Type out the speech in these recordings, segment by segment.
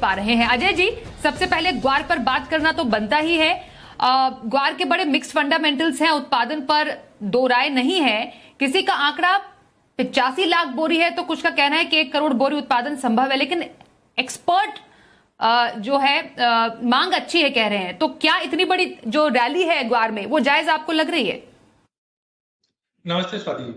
पा रहे हैं। अजय जी, सबसे पहले ग्वार पर बात करना तो बनता ही है। ग्वार के बड़े मिक्स्ड फंडामेंटल्स हैं, उत्पादन पर दो राय नहीं है। किसी का आंकड़ा 85 लाख बोरी है तो कुछ का कहना है कि 1 करोड़ बोरी उत्पादन संभव है, लेकिन एक्सपर्ट जो है मांग अच्छी है कह रहे हैं। तो क्या इतनी बड़ी जो रैली है ग्वार में वो जायज आपको लग रही है? नमस्ते स्वाति जी।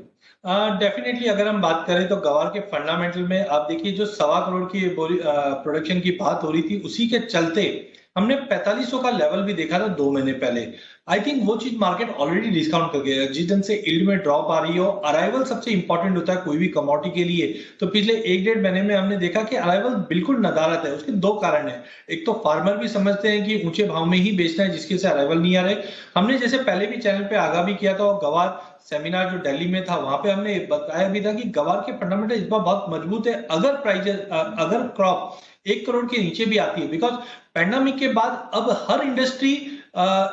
डेफिनेटली अगर हम बात करें तो गवार के फंडामेंटल में आप देखिए जो 1.25 करोड़ की प्रोडक्शन की बात हो रही थी, उसी के चलते हमने 4500 का लेवल भी देखा था 2 महीने पहले। आई थिंक वो चीज मार्केट ऑलरेडी डिस्काउंट कर गया है। जिस दिन से यील्ड में ड्रॉप आ रही हो, अराइवल सबसे इंपॉर्टेंट होता है कोई भी कमोडिटी के लिए। तो पिछले 1-1.5 महीने में हमने देखा कि अराइवल बिल्कुल नदारत है। उसके दो कारण है। एक तो फार्मर भी समझते हैं कि ऊंचे भाव में ही बेचना है, जिसके से अराइवल नहीं आ रहे। हमने जैसे पहले भी चैनल पे आगाह भी किया था, और गवार सेमिनार जो दिल्ली में था वहां पे हमने बताया भी था कि गवार के फंडामेंटल इस बार बहुत मजबूत है। अगर क्रॉप 1 करोड़ के नीचे भी आती है, बिकॉज पैंडेमिक के बाद अब हर इंडस्ट्री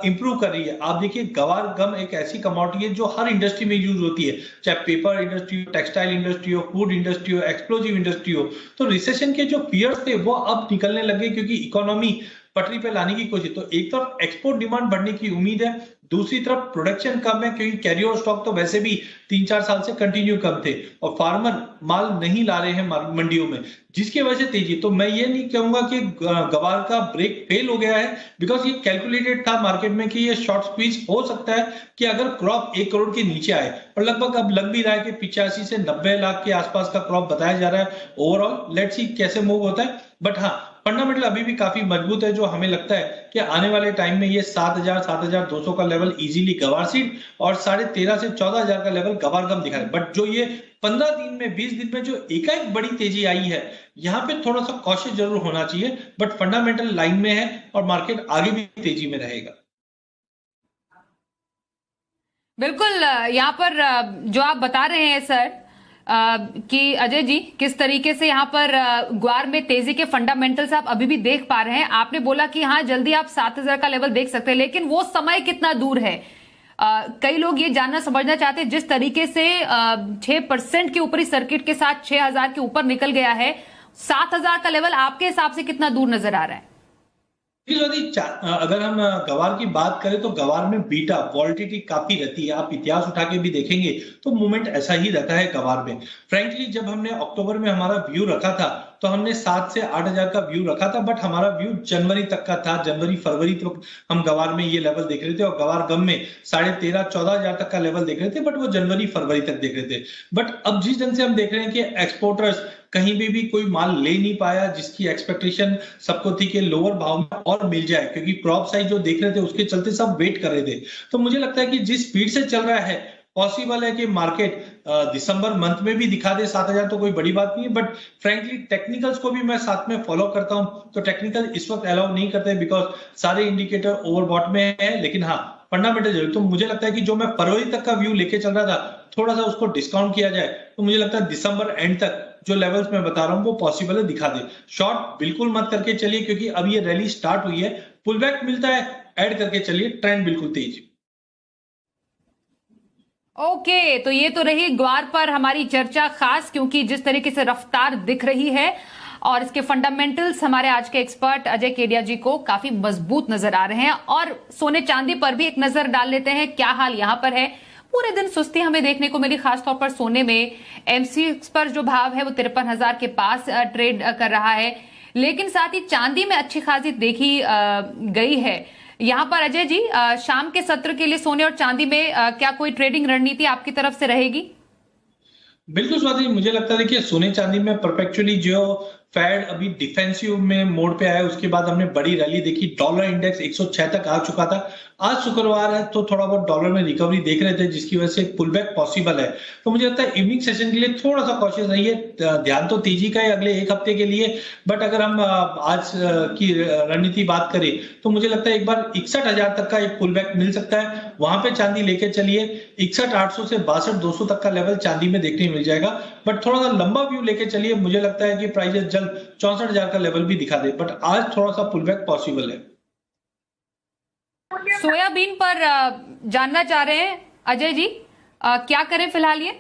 इंप्रूव कर रही है। आप देखिए गवार गम एक ऐसी कमोडिटी है जो हर इंडस्ट्री में यूज होती है, चाहे पेपर इंडस्ट्री हो, टेक्सटाइल इंडस्ट्री हो, फूड इंडस्ट्री हो, एक्सप्लोजिव इंडस्ट्री हो। तो रिसेशन के जो फियर्स थे वो अब निकलने लगे, क्योंकि इकोनॉमी पटरी पे लाने की कोशिश। तो एक तरफ एक्सपोर्ट डिमांड बढ़ने की उम्मीद है, दूसरी तरफ प्रोडक्शन कम है, क्योंकि कैरी ओवर स्टॉक तो वैसे भी 3-4 साल से कंटिन्यू कम थे, और फार्मर माल नहीं ला रहे हैं मंडियों में, जिसकी वजह से तेजी। तो मैं ये नहीं कहूंगा कि गवार का ब्रेक फेल हो गया है, बिकॉज ये कैलकुलेटेड था मार्केट में कि ये शॉर्ट स्क्वीज हो सकता है कि अगर क्रॉप 1 करोड़ के नीचे आए, और लगभग अब लग भी रहा है कि 85 से 90 लाख के आसपास का क्रॉप बताया जा रहा है ओवरऑल। लेट्स सी कैसे मूव होता है। बट हाँ, फंडामेंटल अभी भी काफी मजबूत है, जो हमें लगता है कि आने वाले टाइम में ये 7,000-7,200 का लेवल इजीली गवार सीड, और 13,500 से 14,000 का लेवल गवार गम दिखा है। बट जो ये 15 दिन में 20 दिन में जो एकाएक बड़ी तेजी आई है, यहाँ पे थोड़ा सा कॉशियस जरूर होना चाहिए। बट फंडामेंटल लाइन में है और मार्केट आगे भी तेजी में रहेगा। बिल्कुल। यहाँ पर जो आप बता रहे हैं सर, कि अजय जी किस तरीके से यहाँ पर ग्वार में तेजी के फंडामेंटल्स आप अभी भी देख पा रहे हैं। आपने बोला कि हाँ जल्दी आप 7,000 का लेवल देख सकते हैं, लेकिन वो समय कितना दूर है? कई लोग ये जानना समझना चाहते हैं, जिस तरीके से 6% के ऊपरी सर्किट के साथ 6,000 के ऊपर निकल गया है, 7,000 का लेवल आपके हिसाब से कितना दूर नजर आ रहा है? अगर हम गवार की बात करें तो गवार में बीटा वॉलिटिलिटी काफी रहती है। आप इतिहास उठा के भी देखेंगे तो मूवमेंट ऐसा ही रहता है गवार में। फ्रैंकली जब हमने अक्टूबर में हमारा व्यू रखा था तो हमने 7 से 8,000 का व्यू रखा था, बट हमारा व्यू जनवरी तक का था। जनवरी फरवरी तक हम गवार में ये लेवल देख रहे थे, और गवार गम में 13,500-14,000 तक का लेवल देख रहे थे, बट वो जनवरी फरवरी तक देख रहे थे। बट अब जिस ढंग से हम देख रहे हैं कि एक्सपोर्टर्स कहीं भी कोई माल ले नहीं पाया, जिसकी एक्सपेक्टेशन सबको थी कि लोअर भाव में और मिल जाए, क्योंकि क्रॉप साइज जो देख रहे थे उसके चलते सब वेट कर रहे थे। तो मुझे लगता है कि जिस स्पीड से चल रहा है, पॉसिबल है कि मार्केट दिसंबर मंथ में भी दिखा दे 7,000, तो कोई बड़ी बात नहीं है। बट फ्रैंकली टेक्निकल्स को भी मैं साथ में फॉलो करता हूं, तो टेक्निकल इस वक्त अलाउ नहीं करते, बिकॉज सारे इंडिकेटर ओवरबॉट में है। लेकिन हाँ, फंडामेंटल जरूर। तो मुझे लगता है कि जो मैं फरवरी तक का व्यू लेके चल रहा था, थोड़ा सा उसको डिस्काउंट किया जाए तो मुझे लगता है दिसंबर एंड तक जो लेवल्स मैं बता रहा हूं वो पॉसिबल है, दिखा दे। शॉर्ट बिल्कुल मत करके चलिए, क्योंकि अब ये रैली स्टार्ट हुई है, पुल बैक मिलता है, ऐड करके चलिए, ट्रेंड बिल्कुल तेज। ओके, तो ये तो रही ग्वार पर हमारी चर्चा खास, क्योंकि जिस तरीके से रफ्तार दिख रही है और इसके फंडामेंटल्स हमारे आज के एक्सपर्ट अजय केडिया जी को काफी मजबूत नजर आ रहे हैं। और सोने चांदी पर भी एक नजर डाल लेते हैं, क्या हाल यहां पर है। पूरे दिन सुस्ती हमें देखने को मिली, खासतौर पर सोने में। एमसीएक्स पर जो भाव है वो 53,000 के पास ट्रेड कर रहा है, लेकिन साथ ही चांदी में अच्छी खासी देखी गई है। यहाँ पर अजय जी, शाम के सत्र के लिए सोने और चांदी में क्या कोई ट्रेडिंग रणनीति आपकी तरफ से रहेगी? बिल्कुल स्वाति, मुझे लगता है देखिए सोने चांदी में परपेचुअली जो फेड अभी डिफेंसिव में मोड पे आया, उसके बाद हमने बड़ी रैली देखी। डॉलर इंडेक्स 106 तक आ चुका था। आज शुक्रवार है तो थोड़ा बहुत डॉलर में रिकवरी देख रहे थे, जिसकी वजह से पुल बैक पॉसिबल है। तो मुझे लगता है इवनिंग सेशन के लिए थोड़ा सा कॉशियस रहिए। ध्यान तो तेजी का है अगले एक हफ्ते के लिए, बट अगर हम आज की रणनीति बात करें तो मुझे लगता है एक बार 61,000 तक का एक पुल बैक मिल सकता है, वहां पे चांदी लेके चलिए। 61,800 से 62,200 तक का लेवल चांदी में देखने मिल जाएगा, बट थोड़ा सा लंबा व्यू लेके चलिए। मुझे लगता है कि प्राइजेस जल्द 64,000 का लेवल भी दिखा दे, बट आज थोड़ा सा पुल बैक पॉसिबल है। सोयाबीन पर जानना चाह रहे हैं अजय जी, क्या करें फिलहाल ये?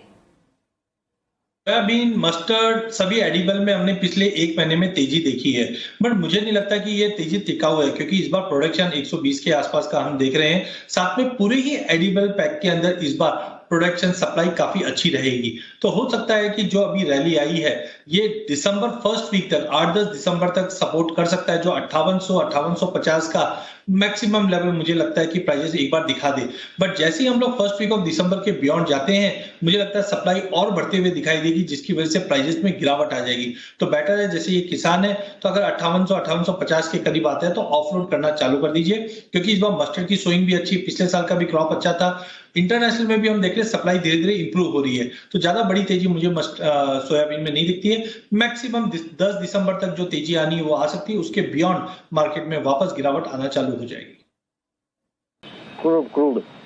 सोयाबीन, मस्टर्ड सभी एडिबल में हमने पिछले 1 महीने में तेजी देखी है, बट मुझे नहीं लगता कि ये तेजी टिकाऊ है, क्योंकि इस बार प्रोडक्शन 120 के आसपास का हम देख रहे हैं। साथ में पूरे ही एडिबल पैक के अंदर इस बार प्रोडक्शन सप्लाई काफी अच्छी रहेगी। तो हो सकता है कि जो अभी रैली आई है ये दिसंबर फर्स्ट वीक तक 8-10 दिसंबर तक सपोर्ट कर सकता है। जो 5850 का मैक्सिमम लेवल मुझे लगता है कि प्राइसेस एक बार दिखा दे। बट जैसे ही हम लोग फर्स्ट वीक ऑफ दिसंबर के बियॉन्ड जाते हैं, मुझे लगता है सप्लाई और बढ़ते हुए दिखाई देगी, जिसकी वजह से प्राइसेस में गिरावट आ जाएगी। तो बेटर है, जैसे ये किसान है तो अगर 5850 के करीब आते हैं तो ऑफलोड करना चालू कर दीजिए, क्योंकि इस बार मस्टर्ड की सोइंग भी अच्छी, पिछले साल का भी क्रॉप अच्छा था। इंटरनेशनल में भी हम देख रहे हैं सप्लाई धीरे धीरे इंप्रूव हो रही है, तो ज्यादा बड़ी तेजी मुझे सोयाबीन में नहीं दिखती है। मैक्सिमम 10 दिसंबर तक जो तेजी आनी है वो आ सकती है, उसके बियॉन्ड मार्केट में वापस गिरावट आना चालू हो जाएगी।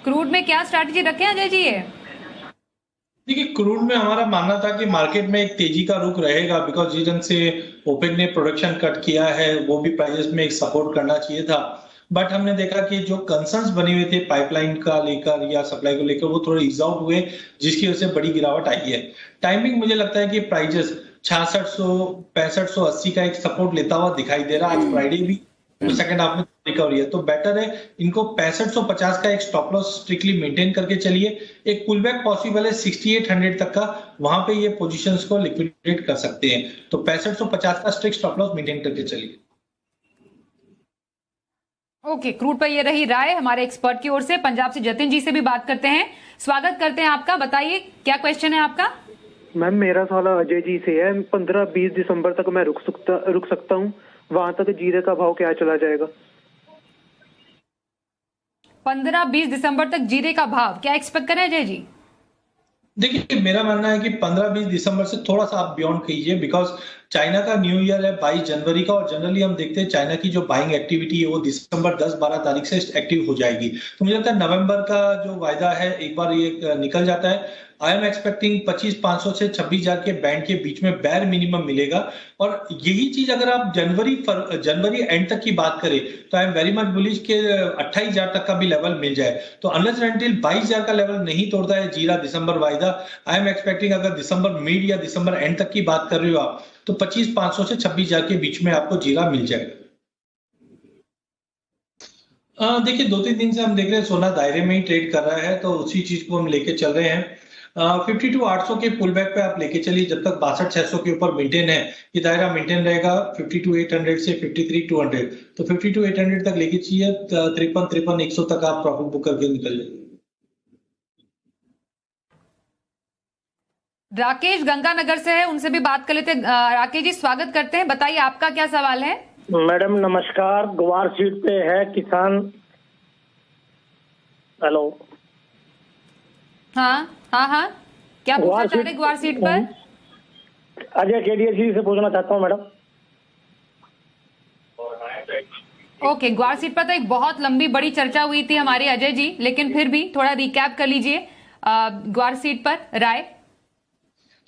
क्रूड में क्या स्ट्रैटेजी रखे अजय जी? ये देखिए, क्रूड में हमारा मानना था कि मार्केट में एक तेजी का रुख रहेगा, बिकॉज जिस ढंग से ओपेक ने प्रोडक्शन कट किया है वो भी प्राइसेस में एक सपोर्ट करना चाहिए था। बट हमने देखा कि जो कंसर्न्स बने हुए थे पाइपलाइन का लेकर या सप्लाई को लेकर, वो थोड़े ईज आउट हुए, जिसकी वजह से बड़ी गिरावट आई है। टाइमिंग मुझे लगता है कि प्राइसेस 6600 6580 का एक सपोर्ट लेता हुआ दिखाई दे रहा है। आज फ्राइडे भी सेकंड हाफ में रिकवरी है, तो बेटर है इनको 6550 का एक स्टॉप लॉस स्ट्रिक्टली मेंटेन करके चलिए। एक पुल बैक पॉसिबल है 6800 तक का, वहां पे ये पोजीशंस को लिक्विडेट कर सकते हैं। तो 6550 का स्ट्रिक्ट स्टॉप लॉस मेंटेन करके चलिए। ओके, क्रूड पर ये रही राय हमारे एक्सपर्ट की ओर से। पंजाब से जतिन जी से भी बात करते हैं। स्वागत करते हैं आपका, बताइए क्या क्वेश्चन है आपका? मैम मेरा सवाल अजय जी से है। 15-20 दिसंबर तक मैं रुक सकता हूँ, वहां तक जीरे का भाव क्या चला जाएगा? 15-20 दिसंबर तक जीरे का भाव क्या एक्सपेक्ट करें अजय जी? देखिए, मेरा मानना है कि 15-20 दिसंबर से थोड़ा सा आप बियॉन्ड कीजिए, बिकॉज चाइना का न्यू ईयर है 22 जनवरी का, और जनरली हम देखते हैं चाइना की जो बाइंग एक्टिविटी है वो दिसंबर 10-12 तारीख से एक्टिव हो जाएगी। तो मुझे लगता है नवंबर का जो वायदा है एक बार ये निकल जाता है। आई एम एक्सपेक्टिंग 25,500 से 26,000 के बैंड के बीच में बैर मिनिमम मिलेगा। और यही चीज अगर आप जनवरी एंड तक की बात करें तो I am very much bullish के 28,000 तक का भी लेवल मिल जाए। तो अनलेस अनटिल 22,000 का लेवल नहीं तोड़ता है जीरा दिसंबर वायदा, आई एम एक्सपेक्टिंग अगर दिसंबर मिड या दिसंबर एंड तक की बात कर रहे हो आप, तो 25,500 से 26,000 के बीच में आपको जीरा मिल जाएगा। देखिए, 2-3 दिन से हम देख रहे हैं सोना दायरे में ही ट्रेड कर रहा है, तो उसी चीज को हम लेके चल रहे हैं। 52,800 के पुल बैक पे आप लेके चलिए, जब तक 62,600 के ऊपर मेंटेन है ये दायरा मेंटेन रहेगा। 52,800 से 53,200, तो 52,800 तक लेके चाहिए। 53,100 तक आप प्रॉफिट बुक करके निकल जाइए। राकेश गंगानगर से है, उनसे भी बात कर लेते हैं। राकेश जी स्वागत करते हैं, बताइए आपका क्या सवाल है? मैडम नमस्कार, ग्वार सीट पे है किसान। हेलो। हाँ, क्या पूछना चाह रहे ग्वार सीट पर? अजय केडिया जी से पूछना चाहता हूँ मैडम। ओके, ग्वार सीट पर तो एक बहुत लंबी बड़ी चर्चा हुई थी हमारी अजय जी, लेकिन फिर भी थोड़ा रिकैप कर लीजिए ग्वार सीट पर राय।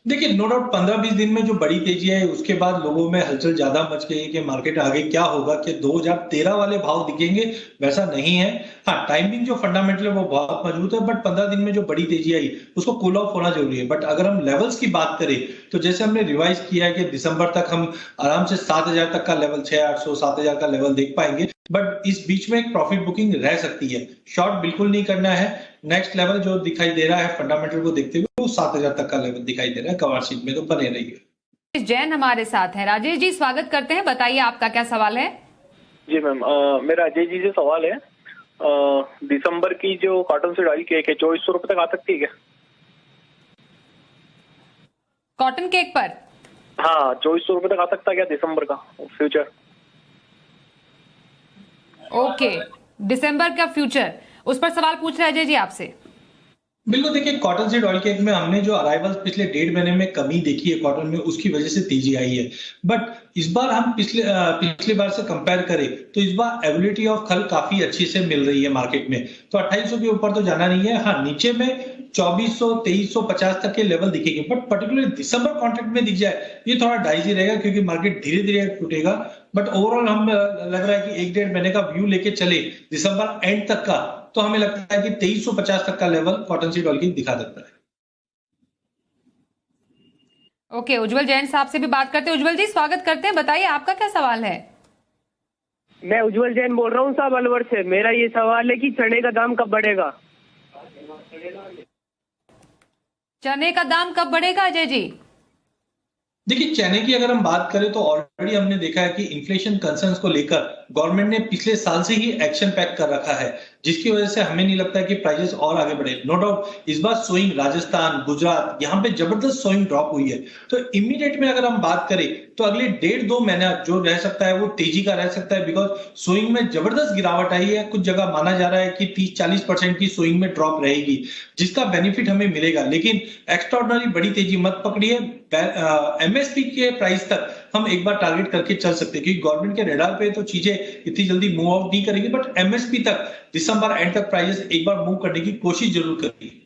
देखिए, नो डाउट 15-20 दिन में जो बड़ी तेजी है उसके बाद लोगों में हलचल ज्यादा मच गई है कि मार्केट आगे क्या होगा, कि 2013 वाले भाव दिखेंगे, वैसा नहीं है। हाँ, टाइमिंग जो फंडामेंटल है वो बहुत मजबूत है, बट 15 दिन में जो बड़ी तेजी आई उसको कूल ऑफ होना जरूरी है। बट अगर हम लेवल्स की बात करें तो जैसे हमने रिवाइज किया है कि दिसंबर तक हम आराम से 7,000 तक का लेवल, 6,800 7,000 का लेवल देख पाएंगे, बट इस बीच में एक प्रॉफिट बुकिंग रह सकती है। शॉर्ट बिल्कुल नहीं करना है। नेक्स्ट लेवल जो दिखाई दे रहा है फंडामेंटल को देखते हुए वो 7,000 तक का लेवल दिखाई दे रहा है। कवर सीट में तो बने रहिए। जैन हमारे साथ है। राजेश जी स्वागत करते हैं, बताइए आपका क्या सवाल है? जी मैम, मेरा अजय जी से सवाल है। दिसंबर की जो कॉटन सीड ऑयल केक है 2400 रुपए तक आ सकती है क्या? कॉटन केक पर? हाँ, 2400 रुपए तक आ सकता है क्या दिसंबर का फ्यूचर? ओके, दिसंबर का फ्यूचर, उस पर सवाल पूछ रहे अजय जी आपसे। बिल्कुल, देखिए कॉटन सीड ऑयल केक में हमने जो अराइवल्स पिछले 1.5 महीने में कमी देखी है कॉटन में, उसकी वजह से तेजी आई है। बट इस बार हम पिछले बार से कंपेयर करें तो इस बार अवेलेबिलिटी ऑफ खल काफी अच्छी से मिल रही है मार्केट में, तो 2800 के ऊपर तो जाना नहीं है। हाँ, नीचे में 2400 2350 तक के लेवल दिखेंगे, बट पर्टिकुलर दिसंबर कॉन्ट्रैक्ट में दिख जाए ये थोड़ा डाइजी रहेगा, क्योंकि मार्केट धीरे धीरे टूटेगा। बट ओवरऑल हम लग रहा है कि 1-1.5 महीने का व्यू लेके चले दिसंबर एंड तक का, तो हमें लगता है कि 2350 तक का लेवल कॉटन सीड ऑयल की दिखा देता है। ओके, उज्जवल जैन साहब से भी बात करते हैं। उज्जवल जी, स्वागत करते हैं, बताइए आपका क्या सवाल है। मैं उज्जवल जैन बोल रहा हूँ साहब अलवर से। मेरा ये सवाल है कि चने का दाम कब बढ़ेगा? चने का दाम कब बढ़ेगा अजय जी? देखिए, चने की अगर हम बात करें तो ऑलरेडी हमने देखा है कि इन्फ्लेशन कंसर्न्स को लेकर गवर्नमेंट ने पिछले साल से ही एक्शन पैक कर रखा है, जिसकी वजह से हमें नहीं लगता है कि प्राइसेस और आगे बढ़े। नो डाउट इस बार सोइंग राजस्थान, गुजरात, यहाँ पे जबरदस्त सोइंग ड्रॉप हुई है। तो इमीडिएट में अगर हम बात करें तो अगले 1.5-2 महीना जो रह सकता है वो तेजी का रह सकता है, बिकॉज सोइंग में जबरदस्त गिरावट आई है। कुछ जगह माना जा रहा है कि 30-40% की सोइंग में ड्रॉप रहेगी, जिसका बेनिफिट हमें मिलेगा। लेकिन एक्स्ट्राऑर्डिनरी बड़ी तेजी मत पकड़िए। एमएसपी के प्राइस तक हम एक बार टारगेट करके चल सकते हैं, क्योंकि गवर्नमेंट के रेडार पे तो चीजें इतनी जल्दी मूव आउट नहीं करेगी, बट एमएसपी तक दिसंबर एंड तक प्राइसेस एक बार मूव करने की कोशिश जरूर करेगी।